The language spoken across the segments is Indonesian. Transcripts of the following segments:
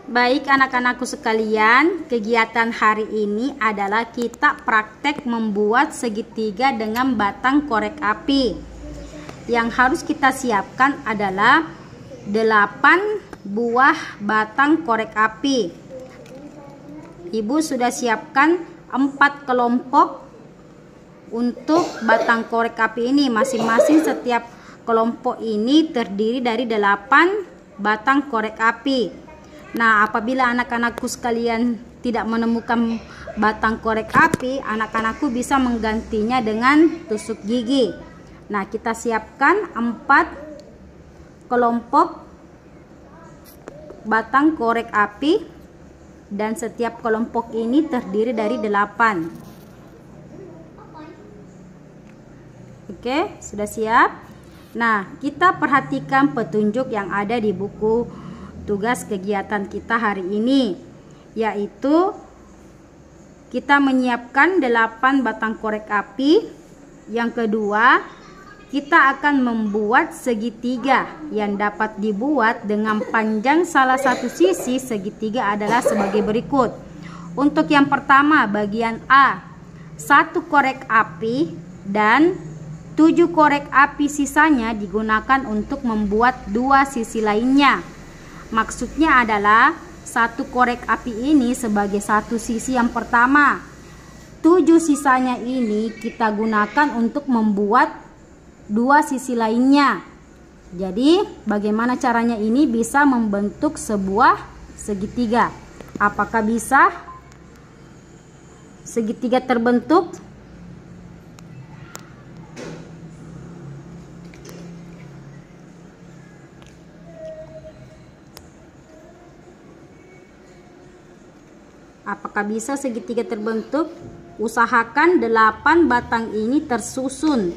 Baik anak-anakku sekalian, kegiatan hari ini adalah kita praktek membuat segitiga dengan batang korek api. Yang harus kita siapkan adalah 8 buah batang korek api. Ibu sudah siapkan 4 kelompok untuk batang korek api ini. Masing-masing setiap kelompok ini terdiri dari 8 batang korek api. Nah, apabila anak-anakku sekalian tidak menemukan batang korek api, anak-anakku bisa menggantinya dengan tusuk gigi. Nah, kita siapkan 4 kelompok batang korek api dan setiap kelompok ini terdiri dari 8. Oke, sudah siap? Nah, kita perhatikan petunjuk yang ada di buku tugas kegiatan kita hari ini, yaitu kita menyiapkan 8 batang korek api. Yang kedua, kita akan membuat segitiga yang dapat dibuat dengan panjang salah satu sisi segitiga adalah sebagai berikut. Untuk yang pertama, bagian A, 1 korek api dan 7 korek api sisanya digunakan untuk membuat 2 sisi lainnya. Maksudnya adalah 1 korek api ini sebagai satu sisi yang pertama. 7 sisanya ini kita gunakan untuk membuat 2 sisi lainnya. Jadi bagaimana caranya ini bisa membentuk sebuah segitiga? Apakah bisa segitiga terbentuk? Apakah bisa segitiga terbentuk? Usahakan 8 batang ini tersusun.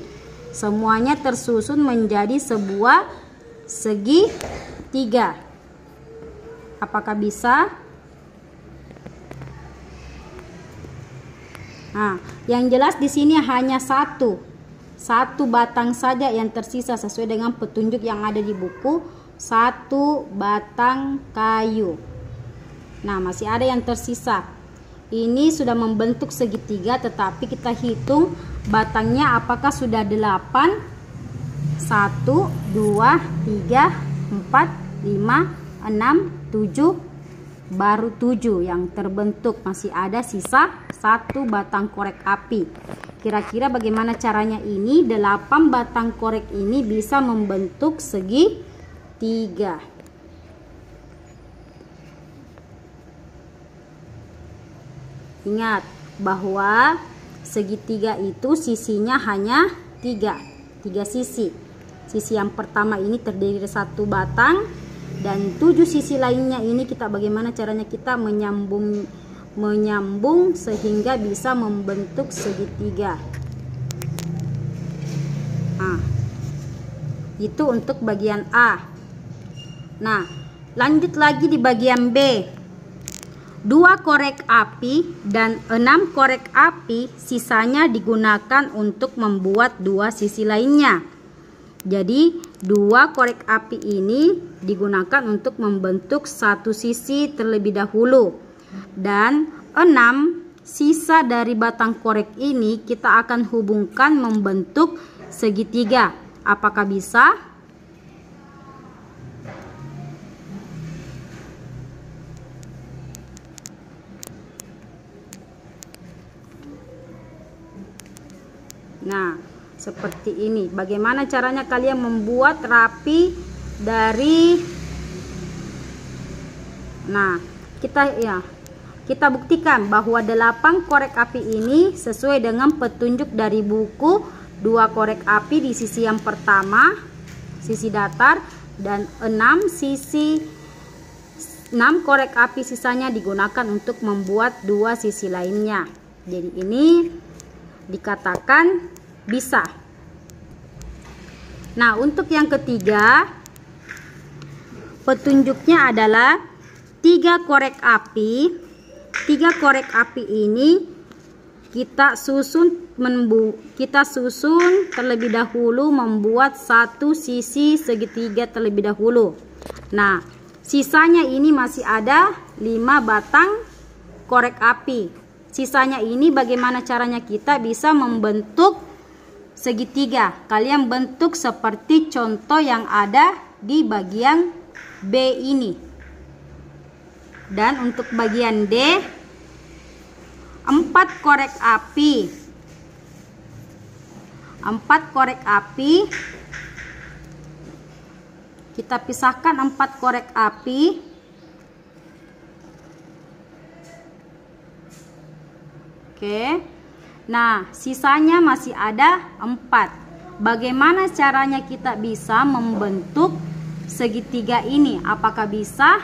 Semuanya tersusun menjadi sebuah segitiga. Apakah bisa? Nah, yang jelas di sini hanya satu batang saja yang tersisa sesuai dengan petunjuk yang ada di buku. 1 batang kayu. Nah, masih ada yang tersisa. Ini sudah membentuk segitiga, tetapi kita hitung batangnya apakah sudah 8. 1, 2, 3, 4, 5, 6, 7. Baru 7 yang terbentuk. Masih ada sisa 1 batang korek api. Kira-kira bagaimana caranya ini 8 batang korek ini bisa membentuk segitiga? Ingat bahwa segitiga itu sisinya hanya 3 sisi. Sisi yang pertama ini terdiri dari 1 batang dan 7 sisi lainnya ini bagaimana caranya kita menyambung sehingga bisa membentuk segitiga. Nah, itu untuk bagian A. Nah, lanjut lagi di bagian B. 2 korek api dan 6 korek api sisanya digunakan untuk membuat 2 sisi lainnya. Jadi 2 korek api ini digunakan untuk membentuk satu sisi terlebih dahulu. Dan 6 sisa dari batang korek ini kita akan hubungkan membentuk segitiga. Apakah bisa? Nah, seperti ini. Bagaimana caranya kalian membuat rapi dari... Nah, kita buktikan bahwa 8 korek api ini sesuai dengan petunjuk dari buku. 2 korek api di sisi yang pertama, sisi datar, dan 6 korek api sisanya digunakan untuk membuat 2 sisi lainnya. Jadi ini dikatakan bisa. Nah, untuk yang ketiga, petunjuknya adalah 3 korek api. 3 korek api ini kita susun terlebih dahulu membuat satu sisi segitiga terlebih dahulu. Nah, sisanya ini masih ada 5 batang korek api. Sisanya ini bagaimana caranya kita bisa membentuk segitiga? Kalian bentuk seperti contoh yang ada di bagian B ini. Dan untuk bagian D, 4 korek api. 4 korek api. Kita pisahkan 4 korek api. Oke. Nah, sisanya masih ada 4. Bagaimana caranya kita bisa membentuk segitiga ini? Apakah bisa?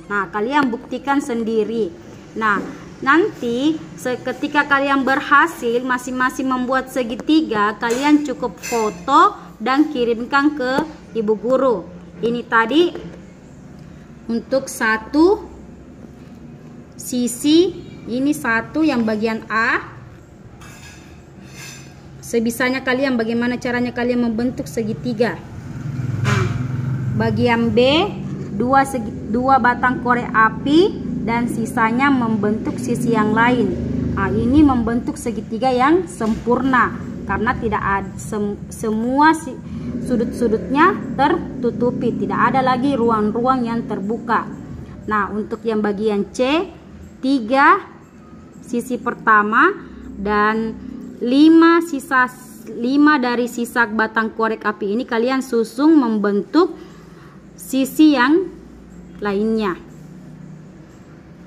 Nah, kalian buktikan sendiri. Nah, nanti ketika kalian berhasil masing-masing membuat segitiga, kalian cukup foto dan kirimkan ke ibu guru. Ini tadi untuk satu sisi, ini satu yang bagian A. Sebisanya kalian bagaimana caranya kalian membentuk segitiga. Nah, bagian B, 2 batang korek api dan sisanya membentuk sisi yang lain. Nah, ini membentuk segitiga yang sempurna karena tidak ada semua sudut-sudutnya tertutupi, tidak ada lagi ruang-ruang yang terbuka. Nah, untuk yang bagian C, 3 sisi pertama dan 5 dari sisa batang korek api ini kalian susun membentuk sisi yang lainnya.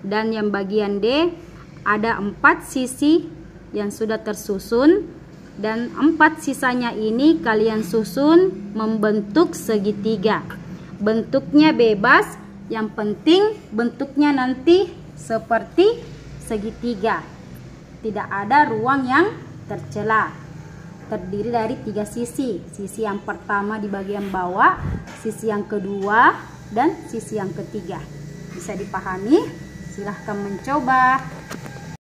Dan yang bagian D ada 4 sisi yang sudah tersusun dan 4 sisanya ini kalian susun membentuk segitiga. Bentuknya bebas, yang penting bentuknya nanti seperti segitiga. Tidak ada ruang yang tercela. Terdiri dari 3 sisi. Sisi yang pertama di bagian bawah, sisi yang kedua, dan sisi yang ketiga. Bisa dipahami? Silahkan mencoba.